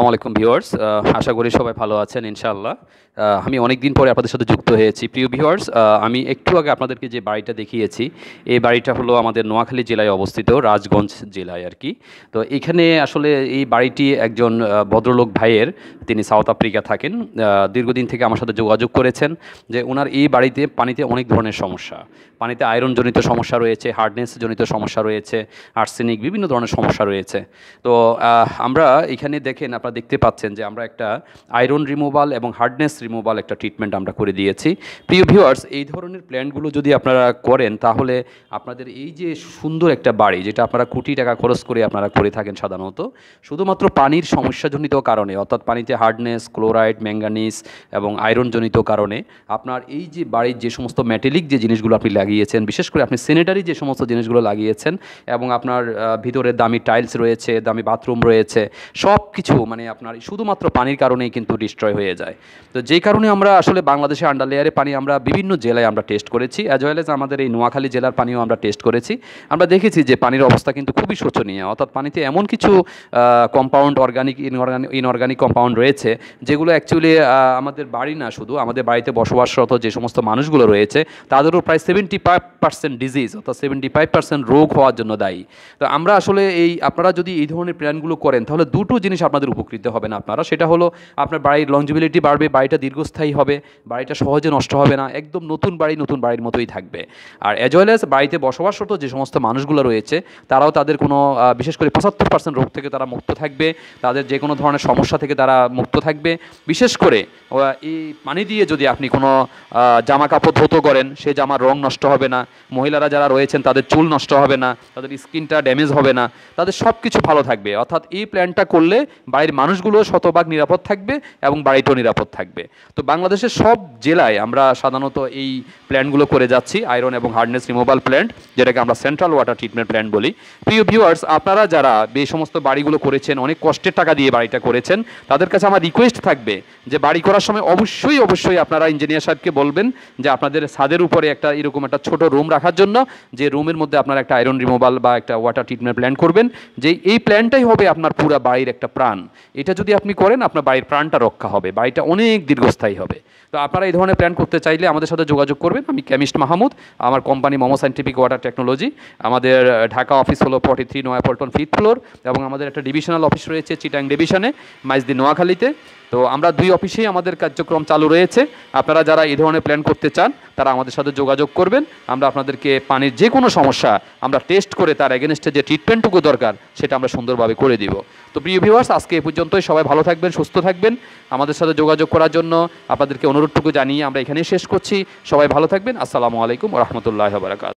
আসসালামু আলাইকুম ভিউয়ার্স, আশা করি সবাই ভালো আছেন ইনশাআল্লাহ। আমি অনেক দিন পরে আপনাদের সাথে যুক্ত হয়েছি। প্রিয় ভিউয়ার্স, আমি একটু আগে আপনাদেরকে যে বাড়িটা দেখিয়েছি, এই বাড়িটা হলো আমাদের নোয়াখালী জেলায় অবস্থিত, রাজগঞ্জ জেলায় আর কি। তো এখানে আসলে এই বাড়িটি একজন ভদ্রলোক ভাইয়ের, তিনি সাউথ আফ্রিকা থাকেন। দীর্ঘদিন থেকে আমার সাথে যোগাযোগ করেছেন যে ওনার এই বাড়িতে পানিতে অনেক ধরনের সমস্যা, পানিতে আয়রনজনিত সমস্যা রয়েছে, হার্ডনেসজনিত সমস্যা রয়েছে, আর্সেনিক, বিভিন্ন ধরনের সমস্যা রয়েছে। তো আমরা এখানে দেখেন, আপনারা দেখতে পাচ্ছেন যে আমরা একটা আয়রন রিমুভাল এবং হার্ডনেস রিমুভাল একটা ট্রিটমেন্ট আমরা করে দিয়েছি। প্রিয় ভিউয়ার্স, এই ধরনের প্ল্যানগুলো যদি আপনারা করেন তাহলে আপনাদের এই যে সুন্দর একটা বাড়ি, যেটা আপনারা কোটি টাকা খরচ করে আপনারা করে থাকেন সাধারণত, শুধুমাত্র পানির সমস্যাজনিত কারণে, অর্থাৎ পানিতে হার্ডনেস, ক্লোরাইড, ম্যাঙ্গানিজ এবং আয়রনজনিত কারণে আপনার এই যে বাড়ির যে সমস্ত মেটালিক যে জিনিসগুলো আপনি লাগিয়েছেন, বিশেষ করে আপনি স্যানিটারি যে সমস্ত জিনিসগুলো লাগিয়েছেন, এবং আপনার ভিতরে দামি টাইলস রয়েছে, দামি বাথরুম রয়েছে, সব কিছু মানে আপনার শুধুমাত্র পানির কারণেই কিন্তু ডিস্ট্রয় হয়ে যায়। তো যেই কারণে আমরা আসলে বাংলাদেশে আন্ডার লেয়ারে পানি আমরা বিভিন্ন জেলায় আমরা টেস্ট করেছি, অ্যাজ ওয়েল এজ আমাদের এই নোয়াখালী জেলার পানিও আমরা টেস্ট করেছি। আমরা দেখেছি যে পানির অবস্থা কিন্তু খুবই শোচনীয়, অর্থাৎ পানিতে এমন কিছু কম্পাউন্ড, অর্গানিক, ইনঅর্গানিক কম্পাউন্ড রয়েছে যেগুলো অ্যাকচুয়ালি আমাদের বাড়ি না, শুধু আমাদের বাড়িতে বসবাসরত যে সমস্ত মানুষগুলো রয়েছে তাদেরও প্রায় 75% ডিজিজ, অর্থাৎ 75% রোগ হওয়ার জন্য দায়ী। তো আমরা আসলে আপনারা যদি এই ধরনের প্ল্যানগুলো করেন তাহলে দুটো জিনিস আপনাদের উপকৃত হবেন আপনারা, সেটা হলো আপনার বাড়ির লংজিবিলিটি বাড়বে, বাড়িটা দীর্ঘস্থায়ী হবে, বাড়িটা সহজে নষ্ট হবে না, একদম নতুন বাড়ি নতুন বাড়ির মতোই থাকবে। আর অ্যাজ ওয়েল এজ বাড়িতে বসবাসরত যে সমস্ত মানুষগুলো রয়েছে তারাও তাদের কোনো বিশেষ করে 75% রোগ থেকে তারা মুক্ত থাকবে, তাদের যে কোনো ধরনের সমস্যা থেকে তারা মুক্ত থাকবে। বিশেষ করে এই পানি দিয়ে যদি আপনি কোনো জামা কাপড় ধুতো করেন, সে জামার রং নষ্ট হবে না, মহিলারা যারা রয়েছেন তাদের চুল নষ্ট হবে না, তাদের স্কিনটা ড্যামেজ হবে না, তাদের সব কিছু ভালো থাকবে। অর্থাৎ এই প্ল্যানটা করলে বাড়ির মানুষগুলো শতভাগ নিরাপদ থাকবে এবং বাড়িটাও নিরাপদ থাকবে। তো বাংলাদেশের সব জেলায় আমরা সাধারণত এই প্ল্যানগুলো করে যাচ্ছি, আয়রন এবং হার্ডনেস রিমুভাল প্ল্যান্ট, যেটাকে আমরা সেন্ট্রাল ওয়াটার ট্রিটমেন্ট প্ল্যান্ট বলি। প্রিয় ভিউয়ার্স, আপনারা যারা এই সমস্ত বাড়িগুলো করেছেন, অনেক কষ্টের টাকা দিয়ে বাড়িটা করেছেন, তাদের কাছে আমার রিকোয়েস্ট থাকবে যে বাড়ি করার সময় অবশ্যই আপনারা ইঞ্জিনিয়ার সাহেবকে বলবেন যে আপনাদের ছাদের উপরে একটা এরকম একটা ছোট রুম রাখার জন্য, যে রুমের মধ্যে আপনারা একটা আয়রন রিমুভাল বা একটা ওয়াটার ট্রিটমেন্ট প্ল্যান করবেন, যে এই প্ল্যানটাই হবে আপনার পুরো বাড়ির একটা প্রাণ। এটা যদি আপনি করেন আপনার বাড়ির প্রাণটা রক্ষা হবে, বাড়িটা অনেক দীর্ঘস্থায়ী হবে। তো আপনারা এই ধরনের প্ল্যান করতে চাইলে আমাদের সাথে যোগাযোগ করবেন। আমি কেমিস্ট মাহমুদ, আমার company momo scientific water technology. আমাদের ঢাকা অফিস হলো 43 নয়াপল্টন 5th ফ্লোর, এবং আমাদের একটা ডিভিশনাল অফিস রয়েছে চিটাং ডিভিশনে, মাইজদি নোয়াখালীতে। তো আমরা 2 অফিসেই আমাদের কার্যক্রম চালু রয়েছে। আপনারা যারা এই ধরনের প্ল্যান করতে চান তারা আমাদের সাথে যোগাযোগ করবেন। আমরা আপনাদেরকে পানির যে কোনো সমস্যা আমরা টেস্ট করে তার এগেনস্টে যে ট্রিটমেন্টটুকু দরকার সেটা আমরা সুন্দরভাবে করে দিব। তো প্রিয় ভিউয়ার্স, আজকে এ পর্যন্তই। সবাই ভালো থাকবেন, সুস্থ থাকবেন। আমাদের সাথে যোগাযোগ করার জন্য আপনাদেরকে অনুরোধটুকু জানিয়ে আমরা এখানেই শেষ করছি। সবাই ভালো থাকবেন। আসসালামু আলাইকুম ওয়া রাহমাতুল্লাহি ওয়া বারাকাতুহু।